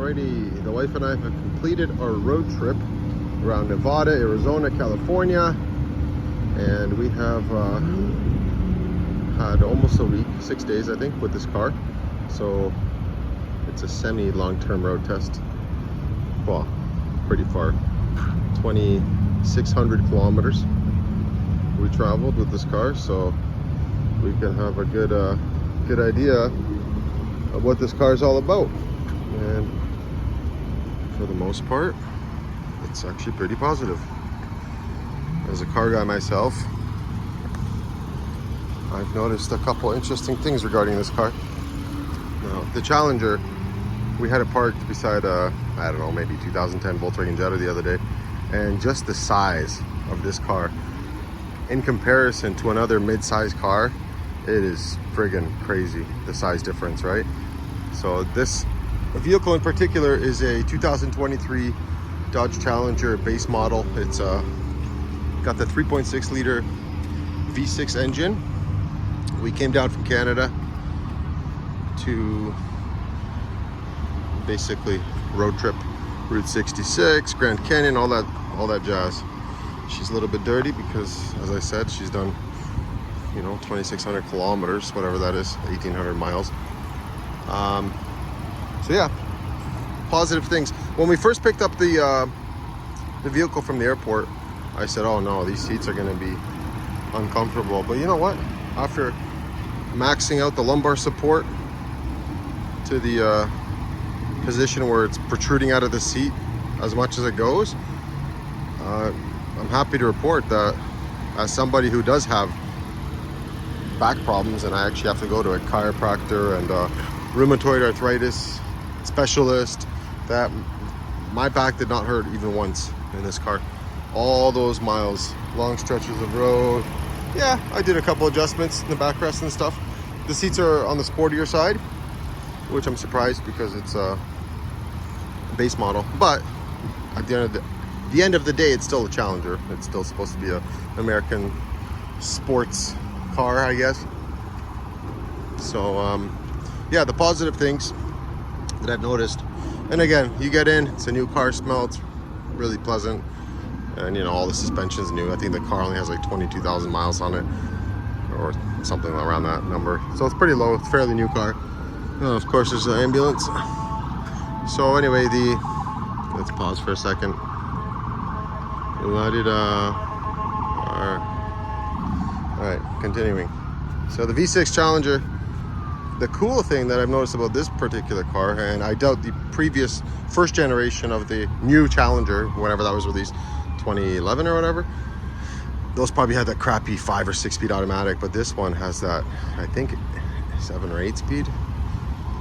Alrighty, the wife and I have completed our road trip around Nevada, Arizona, California, and we have had almost a week, 6 days I think, with this car. So it's a semi-long-term road test. Well, pretty far, 2,600 kilometers we traveled with this car, so we can have a good idea of what this car is all about. And for the most part, it's actually pretty positive. As a car guy myself, I've noticed a couple interesting things regarding this car. Now, the Challenger, we had it parked beside a, I don't know, maybe 2010 Volkswagen Jetta the other day, and just the size of this car in comparison to another mid-size car, it is friggin' crazy, the size difference, right? So this vehicle in particular is a 2023 Dodge Challenger base model. It's got the 3.6 liter V6 engine. We came down from Canada to basically road trip Route 66, Grand Canyon, all that jazz. She's a little bit dirty because, as I said, she's done, you know, 2,600 kilometers, whatever that is, 1,800 miles. So yeah, positive things. When we first picked up the vehicle from the airport, I said, oh no, these seats are going to be uncomfortable. But you know what? After maxing out the lumbar support to the position where it's protruding out of the seat as much as it goes, I'm happy to report that as somebody who does have back problems, and I actually have to go to a chiropractor and rheumatoid arthritis specialist, that my back did not hurt even once in this car. All those miles, long stretches of road. Yeah, I did a couple adjustments in the backrest and stuff. The seats are on the sportier side, which I'm surprised because it's a base model. But at the end of the day, it's still a Challenger. It's still supposed to be an American sports car, I guess. So yeah, the positive things that I've noticed, and again, you get in, it's a new car, smell, it's really pleasant, and you know, all the suspension's new. I think the car only has like 22,000 miles on it, or something around that number, so it's pretty low. It's a fairly new car. Of course, there's an ambulance. So anyway, let's pause for a second. Alright, continuing. So the V6 Challenger, the cool thing that I've noticed about this particular car, and I doubt the previous first generation of the new Challenger, whenever that was released, 2011 or whatever, those probably had that crappy 5 or 6 speed automatic, but this one has that, I think, 7 or 8 speed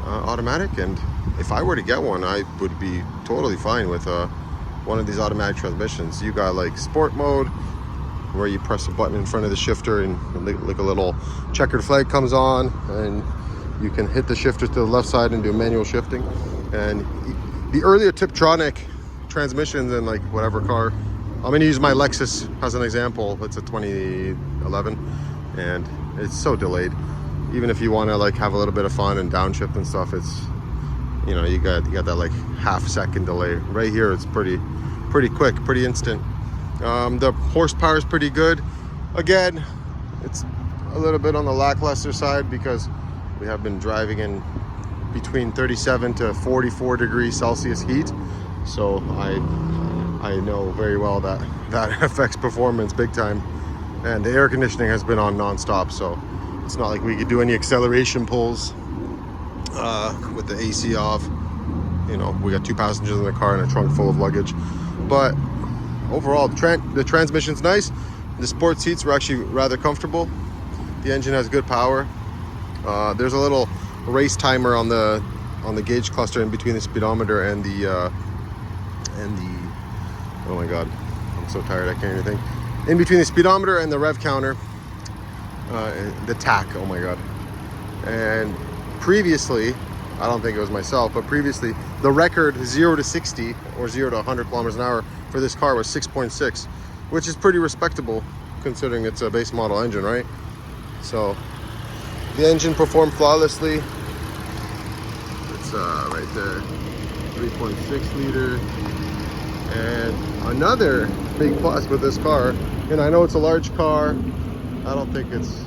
automatic. And if I were to get one, I would be totally fine with one of these automatic transmissions. You got like sport mode, where you press a button in front of the shifter and like a little checkered flag comes on, and you can hit the shifter to the left side and do manual shifting. And the earlier Tiptronic transmissions in like whatever car, I'm going to use my Lexus as an example. It's a 2011 and it's so delayed. Even if you want to like have a little bit of fun and downshift and stuff, it's, you know, you got that like half-second delay. Right here it's pretty quick, pretty instant. The horsepower is pretty good. Again, it's a little bit on the lackluster side because we have been driving in between 37 to 44 degrees Celsius heat. So I know very well that affects performance big time. And the air conditioning has been on non-stop, so it's not like we could do any acceleration pulls with the AC off. You know, we got 2 passengers in the car and a trunk full of luggage. But overall, the transmission's nice. The sport seats were actually rather comfortable. The engine has good power. There's a little race timer on the gauge cluster in between the speedometer and the oh my god, I'm so tired I can't hear anything. In between the speedometer and the rev counter, the tach, oh my god. And previously, I don't think it was myself, but previously the record 0 to 60 or 0 to 100 kilometers an hour for this car was 6.6, which is pretty respectable considering it's a base model engine, right? So the engine performed flawlessly. It's right there, 3.6 liter. And another big plus with this car, and I know it's a large car, I don't think it's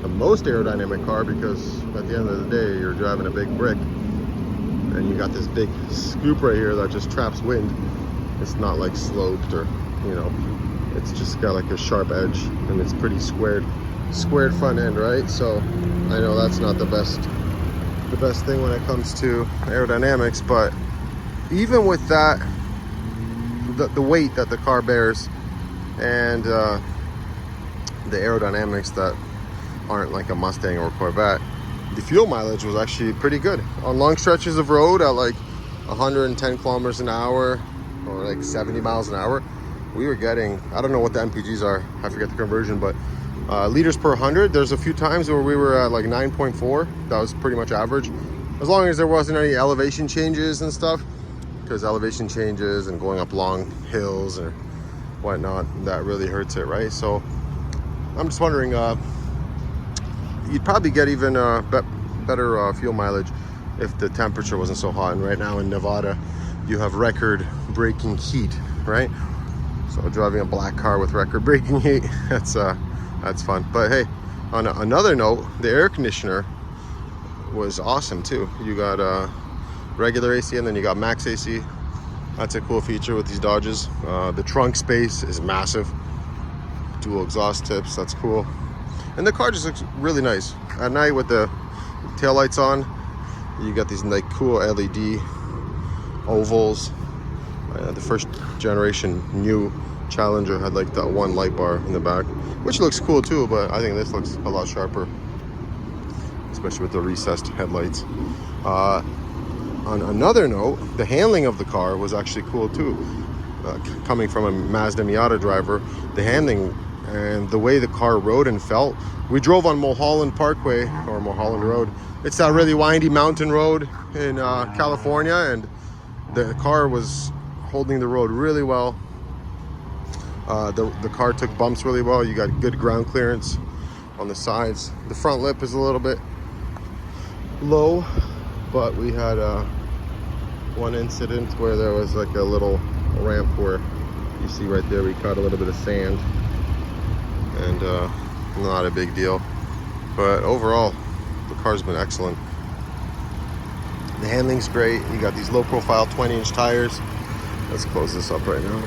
the most aerodynamic car, because at the end of the day you're driving a big brick and you got this big scoop right here that just traps wind. It's not like sloped, or you know, it's just got like a sharp edge, and it's pretty squared front end, right? So I know that's not the best thing when it comes to aerodynamics, but even with that, the weight that the car bears and the aerodynamics that aren't like a Mustang or a Corvette, the fuel mileage was actually pretty good. On long stretches of road at like 110 kilometers an hour or like 70 miles an hour, we were getting, I don't know what the MPGs are, I forget the conversion, but liters per 100, there's a few times where we were at like 9.4. That was pretty much average, as long as there wasn't any elevation changes and stuff, because elevation changes and going up long hills or whatnot, that really hurts it, right? So I'm just wondering, you'd probably get even better fuel mileage if the temperature wasn't so hot. And right now in Nevada, you have record breaking heat, right? So driving a black car with record breaking heat, that's fun. But hey, on another note, the air conditioner was awesome too. You got regular AC and then you got max AC. That's a cool feature with these Dodges. The trunk space is massive. Dual exhaust tips, that's cool. And the car just looks really nice. At night with the taillights on, you got these like cool LED ovals. The first generation new Challenger had like that one light bar in the back, which looks cool too, but I think this looks a lot sharper, especially with the recessed headlights. On another note, the handling of the car was actually cool too. Coming from a Mazda Miata driver, the handling and the way the car rode and felt. We drove on Mulholland Parkway, or Mulholland Road. It's that really windy mountain road in California, and the car was holding the road really well. The car took bumps really well. You got good ground clearance on the sides. The front lip is a little bit low, but we had one incident where there was like a little ramp where you see right there we caught a little bit of sand, and not a big deal. But overall, the car's been excellent. The handling's great. You got these low profile 20-inch tires. Let's close this up right now.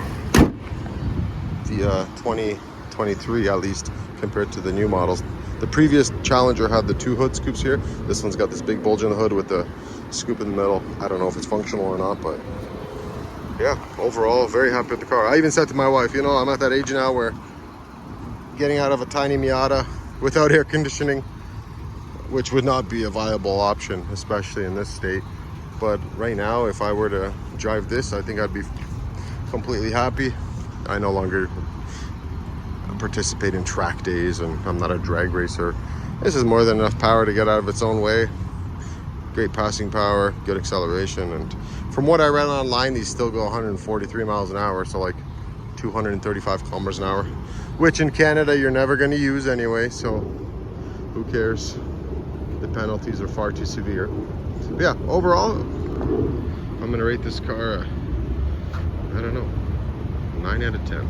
The 2023, at least compared to the new models. The previous Challenger had the two hood scoops here. This one's got this big bulge in the hood with the scoop in the middle. I don't know if it's functional or not, but yeah, overall, very happy with the car. I even said to my wife, you know, I'm at that age now where getting out of a tiny Miata without air conditioning, which would not be a viable option, especially in this state. But right now, if I were to drive this, I think I'd be completely happy. I no longer participate in track days, and I'm not a drag racer. This is more than enough power to get out of its own way. Great passing power, good acceleration, and from what I read online, these still go 143 miles an hour, so like 235 kilometers an hour, which in Canada you're never going to use anyway, so who cares? The penalties are far too severe. So yeah, overall, I'm going to rate this car, I don't know, 9 out of 10.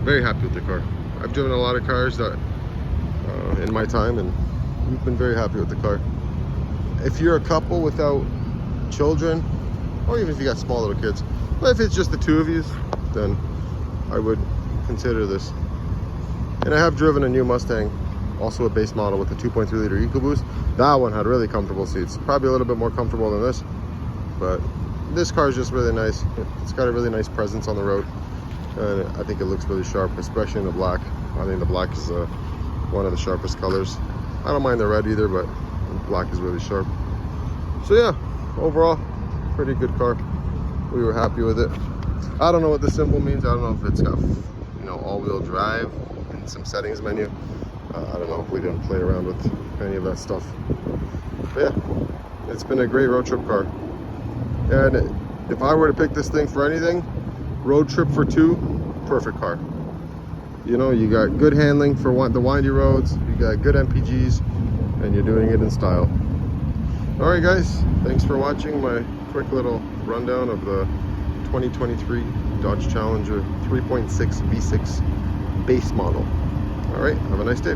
Very happy with the car. I've driven a lot of cars that in my time, and we've been very happy with the car. If you're a couple without children, or even if you got small little kids, but if it's just the two of you, then I would consider this. And I have driven a new Mustang, also a base model with a 2.3 liter EcoBoost. That one had really comfortable seats, probably a little bit more comfortable than this, but this car is just really nice. It's got a really nice presence on the road, and I think it looks really sharp, especially in the black. I think the black is one of the sharpest colors. I don't mind the red either, but black is really sharp. So yeah, overall, pretty good car. We were happy with it. I don't know what the symbol means. I don't know if it's got, you know, all-wheel drive and some settings menu. I don't know. We didn't play around with any of that stuff. But yeah, it's been a great road trip car. And if I were to pick this thing for anything, road trip for two, perfect car. You know, you got good handling for the windy roads, you got good MPGs, and you're doing it in style. All right, guys, thanks for watching my quick little rundown of the 2023 Dodge Challenger 3.6 V6 base model. All right, have a nice day.